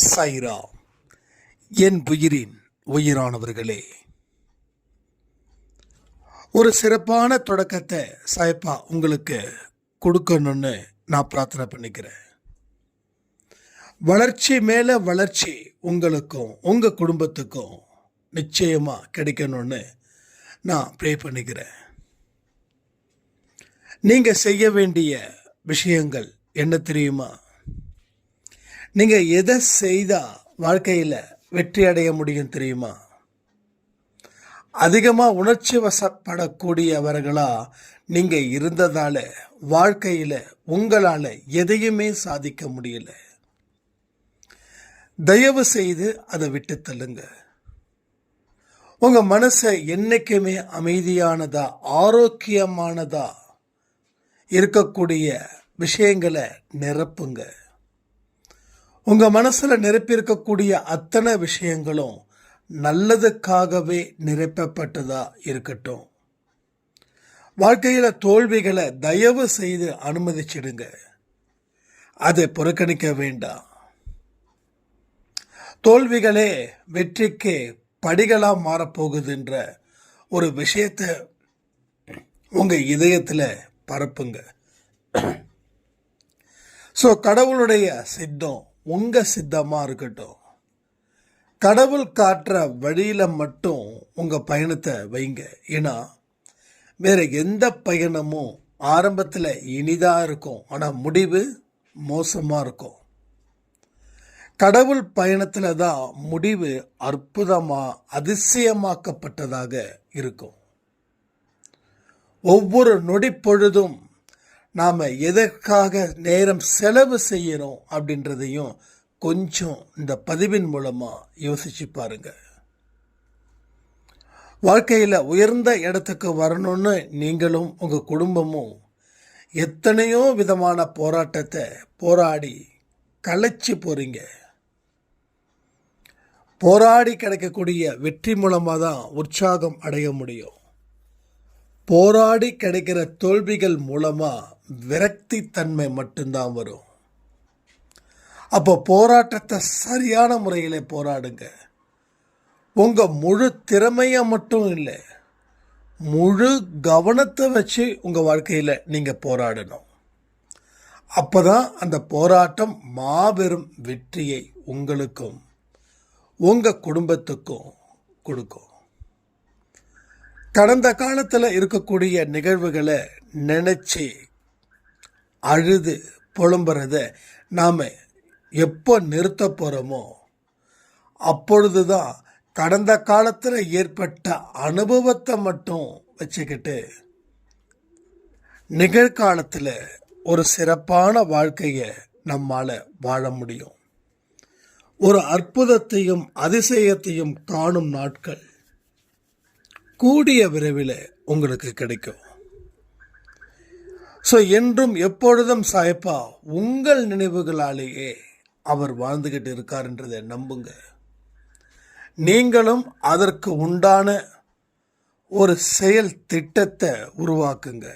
சாய்ரா, என் உயிரின் உயிரானவர்களே, ஒரு சிறப்பான தொடக்கத்தை சாய்ப்பா உங்களுக்கு கொடுக்கணும்னு நான் பிரார்த்தனை பண்ணிக்கிறேன். வளர்ச்சி மேல வளர்ச்சி உங்களுக்கும் உங்க குடும்பத்துக்கும் நிச்சயமா கிடைக்கணும்னு நான் ப்ரே பண்ணிக்கிறேன். நீங்க செய்ய வேண்டிய விஷயங்கள் என்ன தெரியுமா? நீங்க எதை செய்தா வாழ்க்கையில வெற்றி அடைய முடியும் தெரியுமா? அதிகமா உணர்ச்சி வசப்படக்கூடியவர்களா நீங்க இருந்ததால வாழ்க்கையில உங்களால எதையுமே சாதிக்க முடியல. தயவு செய்து அதை விட்டு தள்ளுங்க. உங்க மனசை என்னைக்குமே அமைதியானதா ஆரோக்கியமானதா இருக்கக்கூடிய விஷயங்களை நிரப்புங்க. உங்க மனசுல நிரப்பியிருக்கக்கூடிய அத்தனை விஷயங்களும் நல்லதுக்காகவே நிரப்பப்பட்டதா இருக்கட்டும். வாழ்க்கையில தோல்விகளை தயவு செய்து அனுமதிச்சிடுங்க. அதை புறக்கணிக்க வேண்டாம். தோல்விகளே வெற்றிக்கு படிகளா மாறப்போகுதுன்ற ஒரு விஷயத்தை உங்க இதயத்துல பரப்புங்க. கடவுளுடைய சித்தம் உங்க சித்தமா இருக்கட்டும். கடவுள் காட்டுற வழியில மட்டும் உங்க பயணத்தை வைங்க. ஏன்னா வேற எந்த பயணமும் ஆரம்பத்துல இனிதா இருக்கும், ஆனா முடிவு மோசமா இருக்கும். கடவுள் பயணத்துல தான் முடிவு அற்புதமா அதிசயமாக்கப்பட்டதாக இருக்கும். ஒவ்வொரு நொடி பொழுதும் நாம எதற்காக நேரம் செலவு செய்யணும் அப்படின்றதையும் கொஞ்சம் இந்த பதிவின் மூலமா யோசிச்சு பாருங்க. வாழ்க்கையில உயர்ந்த இடத்துக்கு வரணும்னு நீங்களும் உங்க குடும்பமும் எத்தனையோ விதமான போராட்டத்தை போராடி களைச்சு போறீங்க. போராடி கிடைக்கக்கூடிய வெற்றி மூலமா தான் உற்சாகம் அடைய முடியும். போராடி கிடைக்கிற தோல்விகள் மூலமா விரக்தி தன்மை மட்டும்தான் வரும். அப்போ போராட்டத்தை சரியான முறையில் போராடுங்க. உங்க முழு திறமைய மட்டும் இல்லை, முழு கவனத்தை வச்சு உங்க வாழ்க்கையில நீங்க போராடணும். அப்பதான் அந்த போராட்டம் மாபெரும் வெற்றியை உங்களுக்கும் உங்க குடும்பத்துக்கும் கொடுக்கும். கடந்த காலத்தில் இருக்கக்கூடிய நிகழ்வுகளை நினைச்சு அழுது புலம்புறத நாம எப்போ நிறுத்த போறோமோ அப்பொழுதுதான் கடந்த காலத்தில் ஏற்பட்ட அனுபவத்தை மட்டும் வச்சுக்கிட்டு நிகழ்காலத்தில் ஒரு சிறப்பான வாழ்க்கையை நம்மால வாழ முடியும். ஒரு அற்புதத்தையும் அதிசயத்தையும் காணும் நாட்கள் கூடிய விரைவில் உங்களுக்கு கிடைக்கும். என்றும் எப்பொழுதும் சாயப்பா உங்கள் நினைவுகளாலேயே அவர் வாழ்ந்துகிட்டு இருக்காருன்றதை நம்புங்க. நீங்களும் அதற்கு உண்டான ஒரு செயல் திட்டத்தை உருவாக்குங்க.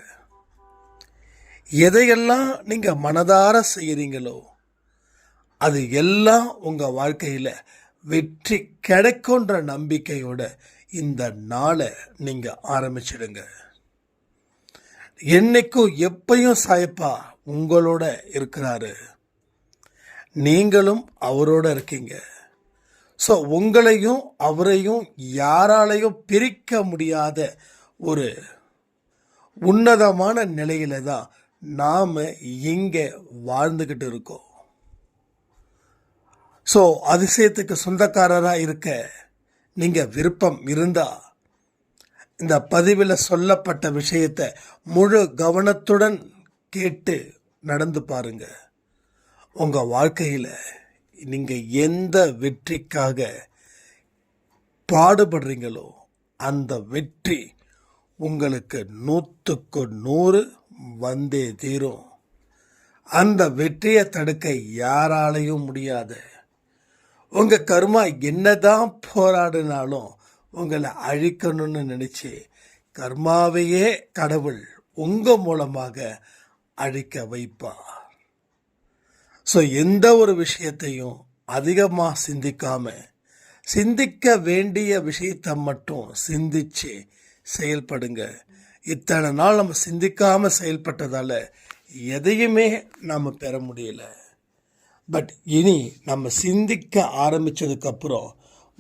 எதையெல்லாம் நீங்க மனதார செய்யறீங்களோ அது எல்லாம் உங்க வாழ்க்கையில வெற்றி கிடைக்கும்ன்ற நம்பிக்கையோட இந்த நாளை நீங்க ஆரம்பிச்சிடுங்க. என்னைக்கும் எப்பையும் சாயப்பா உங்களோட இருக்கிறாரு, நீங்களும் அவரோட இருக்கீங்க. உங்களையும் அவரையும் யாராலையும் பிரிக்க முடியாத ஒரு உன்னதமான நிலையில தான் நாம இங்க வாழ்ந்துகிட்டு இருக்கோம். அதிசயத்துக்கு சொந்தக்காரராக இருக்க நீங்க விருப்பம் இருந்தா இந்த பதிவில் சொல்லப்பட்ட விஷயத்தை முழு கவனத்துடன் கேட்டு நடந்து பாருங்க. உங்க வாழ்க்கையில நீங்க எந்த வெற்றிக்காக பாடுபடுறீங்களோ அந்த வெற்றி உங்களுக்கு 100க்கு 100 வந்தே தீரும். அந்த வெற்றியை தடுக்க யாராலையும் முடியாது. உங்க கர்மா என்னதான் போராடினாலும் உங்களை அழிக்கணும்னு நினைச்சு கர்மாவையே கடவுள் உங்க மூலமாக அழிக்க வைப்பார். எந்த ஒரு விஷயத்தையும் அதிகமாக சிந்திக்காம சிந்திக்க வேண்டிய விஷயத்தை மட்டும் சிந்திச்சு செயல்படுங்க. இத்தனை நாள் நம்ம சிந்திக்காம செயல்பட்டதால எதையுமே நாம் பெற முடியல. பட் இனி நம்ம சிந்திக்க ஆரம்பித்ததுக்கப்புறம்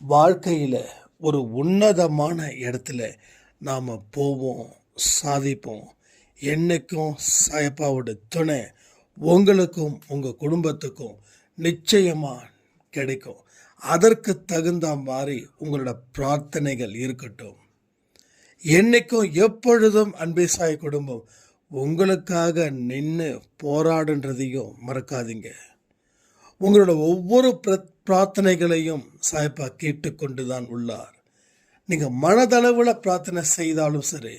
வாழ்க்கையில் ஒரு உன்னதமான இடத்துல நாம் போவோம், சாதிப்போம். என்னைக்கும் சாயப்பாவோட துணை உங்களுக்கும் உங்கள் குடும்பத்துக்கும் நிச்சயமாக கிடைக்கும். அதற்கு தகுந்த மாதிரி உங்களோட பிரார்த்தனைகள் இருக்கட்டும். என்னைக்கும் எப்பொழுதும் அன்பே சாய் குடும்பம் உங்களுக்காக நின்று போராடுன்றதையும் மறக்காதீங்க. உங்களோட ஒவ்வொரு பிரார்த்தனைகளையும் சாயப்பா கேட்டுக்கொண்டு தான் உள்ளார். நீங்கள் மனதளவில் பிரார்த்தனை செய்தாலும் சரி,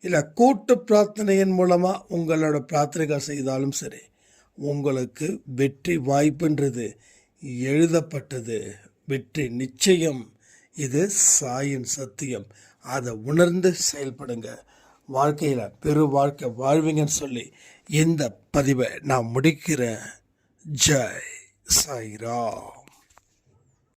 இல்லை கூட்டு பிரார்த்தனையின் மூலமாக உங்களோட பிரார்த்தனைகள் செய்தாலும் சரி, உங்களுக்கு வெற்றி வாய்ப்புன்றது எழுதப்பட்டது. வெற்றி நிச்சயம். இது சாயின் சத்தியம். அதை உணர்ந்து செயல்படுங்க. வாழ்க்கையில் பெரு வாழ்க்கை வாழ்வீங்கன்னு சொல்லி இந்த பதிவை நான் முடிக்கிறேன். ஜெய் சாய்ராம்.